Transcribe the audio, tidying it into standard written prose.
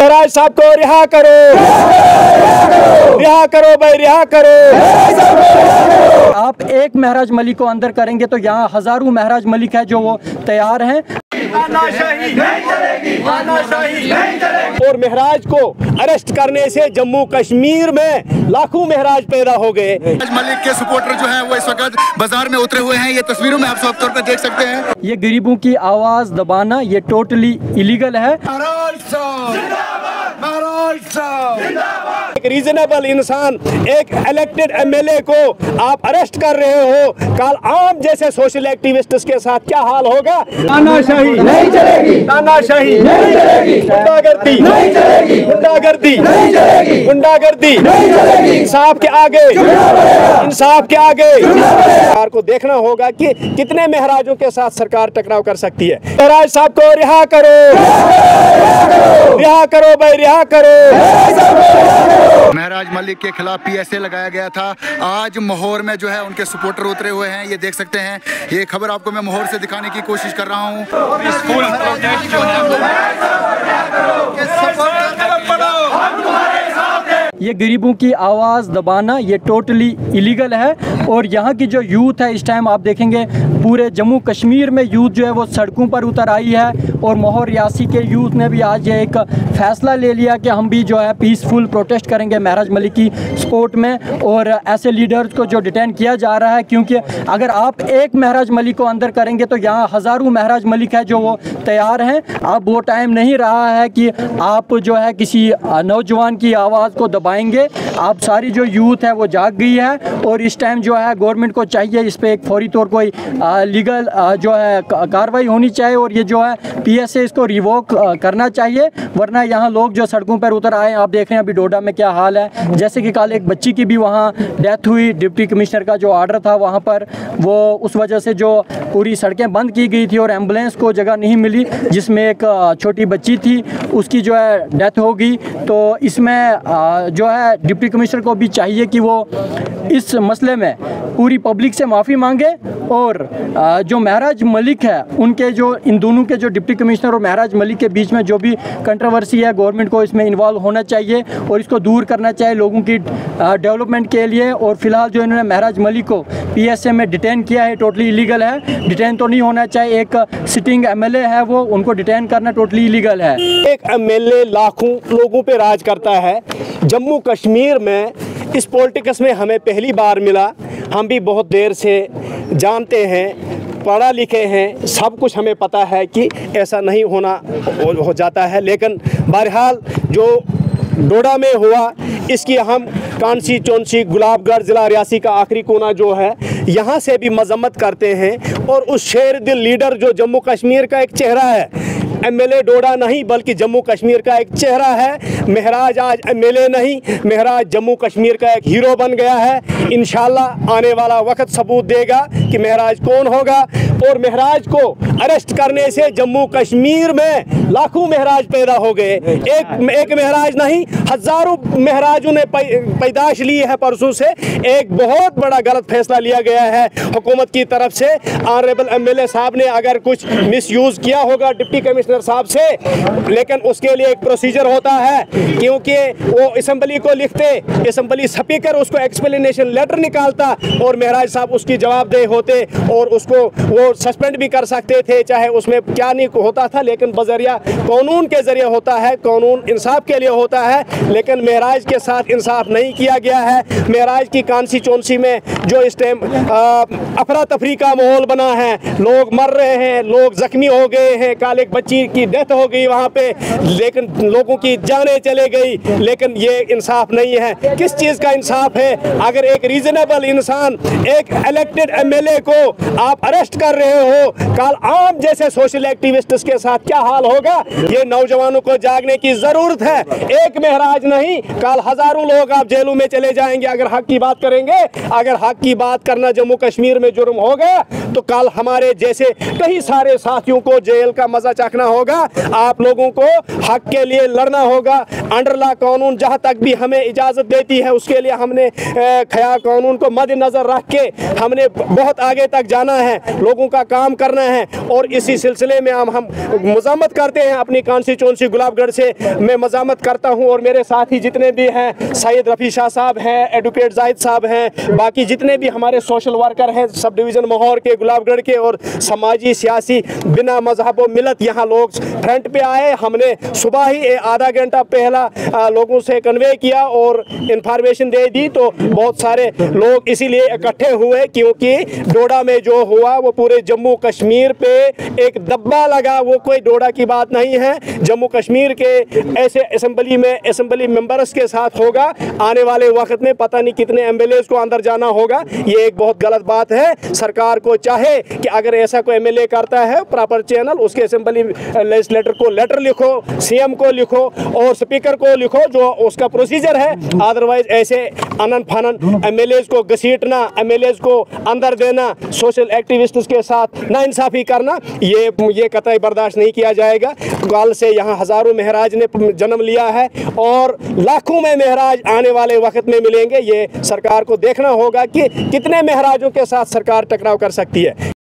महराज साहब को रिहा करो, रिहा करो भाई, रिहा करो। आप एक महराज मलिक को अंदर करेंगे तो यहाँ हजारों महराज मलिक है जो वो तैयार हैं। और महराज को अरेस्ट करने से जम्मू कश्मीर में लाखों महराज पैदा हो गए। मलिक के सपोर्टर जो हैं वो इस वक्त बाजार में उतरे हुए हैं। ये तस्वीरों में आप साफ तौर पर देख सकते हैं। ये गरीबों की आवाज दबाना ये टोटली इलीगल है। एक रीजनेबल इंसान, एक इलेक्टेड एमएलए को आप अरेस्ट कर रहे हो, कल आम जैसे सोशल एक्टिविस्ट्स के साथ क्या हाल होगा? तानाशाही नहीं चलेगी, तानाशाही नहीं चलेगी, गुंडागर्दी नहीं चलेगी, गुंडागर्दी नहीं चलेगी, गुंडागर्दी नहीं चलेगी। इंसाफ के आगे, इंसाफ के आगे सरकार को देखना होगा कि कितने महराजों के साथ सरकार टकराव कर सकती है। महराज साहब को रिहा करो, रिहा करो भाई, रिहा करो। महराज मलिक के खिलाफ पीएसए लगाया गया था। आज मोहर में जो है उनके सपोर्टर उतरे हुए हैं। ये देख सकते हैं। ये खबर आपको मैं मोहर से दिखाने की कोशिश कर रहा हूँ। ये गरीबों की आवाज़ दबाना ये टोटली इलीगल है। और यहाँ की जो यूथ है इस टाइम आप देखेंगे पूरे जम्मू कश्मीर में यूथ जो है वो सड़कों पर उतर आई है। और मोहर रियासी के यूथ ने भी आज ये एक फ़ैसला ले लिया कि हम भी जो है पीसफुल प्रोटेस्ट करेंगे महराज मलिक की सपोर्ट में। और ऐसे लीडर्स को जो डिटेन किया जा रहा है, क्योंकि अगर आप एक महराज मलिक को अंदर करेंगे तो यहाँ हज़ारों महराज मलिक है जो वो तैयार हैं। अब वो टाइम नहीं रहा है कि आप जो है किसी नौजवान की आवाज़ को दबाएंगे। आप सारी जो यूथ है वो जाग गई है। और इस टाइम जो है गवर्नमेंट को चाहिए इस पर एक फौरी तौर कोई लीगल जो है कार्रवाई होनी चाहिए। और ये जो है पीएसए इसको रिवोक करना चाहिए, वरना यहाँ लोग जो सड़कों पर उतर आए। आप देख रहे हैं अभी डोडा में क्या हाल है। जैसे कि कल एक बच्ची की भी वहाँ डेथ हुई। डिप्टी कमिश्नर का जो ऑर्डर था वहाँ पर वो उस वजह से जो पूरी सड़कें बंद की गई थी और एम्बुलेंस को जगह नहीं मिली, जिसमें एक छोटी बच्ची थी उसकी जो है डेथ हो गई। तो इसमें जो है डिप्टी कमिश्नर को भी चाहिए कि वो इस मसले में पूरी पब्लिक से माफ़ी मांगे। और जो महराज मलिक है उनके जो इन दोनों के जो डिप्टी कमिश्नर और महराज मलिक के बीच में जो भी कंट्रोवर्सी है, गवर्नमेंट को इसमें इन्वॉल्व होना चाहिए और इसको दूर करना चाहिए लोगों की डेवलपमेंट के लिए। और फिलहाल जो इन्होंने महराज मलिक को पीएसए में डिटेन किया है टोटली इलीगल है। डिटेन तो नहीं होना चाहिए। एक सिटिंग एमएलए है वो, उनको डिटेन करना टोटली इलीगल है। एक एमएलए लाखों लोगों पे राज करता है। जम्मू कश्मीर में इस पॉलिटिक्स में हमें पहली बार मिला। हम भी बहुत देर से जानते हैं, पढ़ा लिखे हैं, सब कुछ हमें पता है कि ऐसा नहीं होना हो जाता है। लेकिन बहरहाल जो डोडा में हुआ इसकी हम कांसी गुलाबगढ़ ज़िला रियासी का आखिरी कोना जो है यहाँ से भी मजम्मत करते हैं। और उस शेर दिल लीडर जो जम्मू कश्मीर का एक चेहरा है, एमएलए डोडा नहीं बल्कि जम्मू कश्मीर का एक चेहरा है। महराज आज एमएलए नहीं, महराज जम्मू कश्मीर का एक हीरो बन गया है। इंशाल्लाह आने वाला वक्त सबूत देगा कि महराज कौन होगा। और महराज को अरेस्ट करने से जम्मू कश्मीर में लाखों महराज पैदा हो गए। एक महराज नहीं, हजारों महराजों ने पैदाश ली है परसों से। एक बहुत बड़ा गलत फैसला लिया गया है हुकूमत की तरफ से। ऑनरेबल एमएलए साहब ने अगर कुछ मिसयूज किया होगा डिप्टी कमिश्नर साहब से, लेकिन उसके लिए एक प्रोसीजर होता है, क्योंकि वो असेंबली को लिखते, असेंबली स्पीकर उसको एक्सप्लेनेशन लेटर निकालता और महराज साहब उसकी जवाबदेह होते और उसको वो सस्पेंड भी कर सकते थे, चाहे उसमें क्या नहीं होता था। लेकिन बजरिया कानून के जरिए होता है, कानून इंसाफ के लिए होता है। लेकिन महराज के साथ इंसाफ नहीं किया गया है। महराज की कांसी में जो इस टाइम अफरा तफरी का माहौल बना है, लोग मर रहे हैं, लोग जख्मी हो गए हैं। कल एक बच्ची की डेथ हो गई वहाँ पे, लेकिन लोगों की जानें चले गई। लेकिन ये इंसाफ नहीं है। किस चीज़ का इंसाफ है? अगर एक रीजनेबल इंसान, एक इलेक्टेड एमएलए को आप अरेस्ट कर रहे हो, कल आम जैसे सोशल एक्टिविस्ट्स के साथ क्या हाल होगा? ये नौजवानों को जागने की जरूरत है। एक महराज नहीं, कल हजारों लोग आप जेलों में चले जाएंगे अगर हक की बात करेंगे। अगर हक की बात करना जम्मू कश्मीर में जुर्म हो गया तो कल हमारे जैसे कई सारे साथियों को जेल का मजा चखना होगा। आप लोगों को हक के लिए लड़ना होगा। अंडर लॉ कानून जहां तक भी हमें इजाजत देती है उसके लिए हमने खया कानून को मद्देनजर रख के हमने बहुत आगे तक जाना है। लोगों लोगों का काम करना है। और इसी सिलसिले में हम मज़ामत करते हैं अपनी कॉन्स्टिट्यूंसी गुलाबगढ़ से। मैं मज़ामत करता हूँ और मेरे साथी जितने भी हैं, सैयद रफ़ी शाह साहब हैं, एडवोकेट जाहिद साहब हैं, बाकी जितने भी हमारे सोशल वर्कर हैं सब डिवीज़न मोहर के, गुलाबगढ़ के, और समाजी सियासी बिना मजहब व मिलत यहाँ लोग फ्रंट पे आए। हमने सुबह ही आधा घंटा पहला लोगों से कन्वे किया और इंफॉर्मेशन दे दी, तो बहुत सारे लोग इसीलिए इकट्ठे हुए क्योंकि डोडा में जो हुआ वो पूरे जम्मू कश्मीर पे एक दब्बा लगा। वो कोई डोडा की बात नहीं है, जम्मू कश्मीर के ऐसे असेंबली मेंबर्स के साथ होगा। आने वाले वक्त में पता नहीं कितने एमएलएज को अंदर जाना होगा। ये एक बहुत गलत बात है। सरकार को चाहे कि अगर ऐसा कोई एमएलए करता है प्रॉपर चैनल, उसके असेंबली लेजिस्लेटर को लेटर लिखो, सीएम को लिखो और स्पीकर को लिखो, जो उसका प्रोसीजर है। अदरवाइज ऐसे अनन फनन एमएलएज को घसीटना, एमएलएज को अंदर देना, सोशल एक्टिविस्ट्स के साथ नाइंसाफी करना, ये कतई बर्दाश्त नहीं किया जाएगा। कल से यहाँ हज़ारों महराज ने जन्म लिया है और लाखों में महराज आने वाले वक्त में मिलेंगे। ये सरकार को देखना होगा कि कितने महराजों के साथ सरकार टकराव कर सकती है।